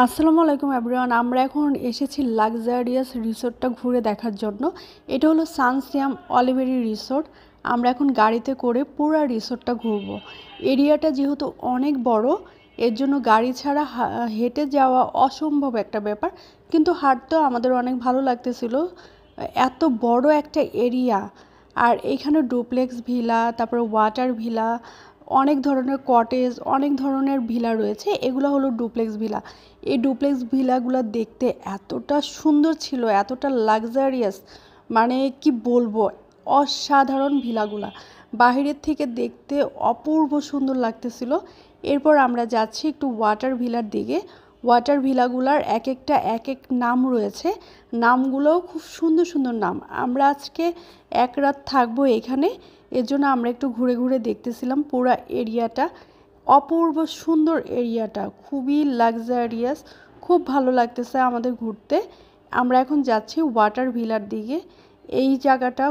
আসসালামু আলাইকুম এভরিওয়ান। আমরা এখন এসেছি লাক্সারিয়াস রিসোর্টটা ঘুরে দেখার জন্য। এটা হলো সানসিয়াম অলিভেরি রিসোর্ট। আমরা এখন গাড়িতে করে পুরো রিসোর্টটা ঘুরবো। এরিয়াটা যেহেতু অনেক বড়, এর জন্য গাড়ি ছাড়া হেঁটে যাওয়া অসম্ভব একটা ব্যাপার, কিন্তু হাঁটতেও আমাদের অনেক ভালো লাগতেছিল। এত বড় একটা এরিয়া, আর এখানে ডুপ্লেক্স ভিলা, তারপরে ওয়াটার ভিলা, অনেক ধরনের কটেজ, অনেক ধরনের ভিলা রয়েছে। এগুলো হলো ডুপ্লেক্স ভিলা। এই ডুপ্লেক্স ভিলাগুলো দেখতে এতটা সুন্দর ছিল, এতটা লাক্সারিয়াস, মানে কি বলবো, অসাধারণ ভিলাগুলা। বাহিরের থেকে দেখতে অপূর্ব সুন্দর লাগতেছিল। এরপর আমরা যাচ্ছি একটু ওয়াটার ভিলার দিকে। ওয়াটার ভিলাগুলার এক একটা এক এক নাম রয়েছে, নামগুলোও খুব সুন্দর সুন্দর নাম। আমরা আজকে এক রাত থাকবো এখানে, এর জন্য আমরা একটু ঘুরে ঘুরে দেখতেছিলাম পুরো এরিয়াটা। অপূর্ব সুন্দর এরিয়াটা, খুবই লাক্সারিয়াস, খুব ভালো লাগতেছে আমাদের ঘুরতে। আমরা এখন যাচ্ছি ওয়াটার ভিলার দিকে। এই জায়গাটা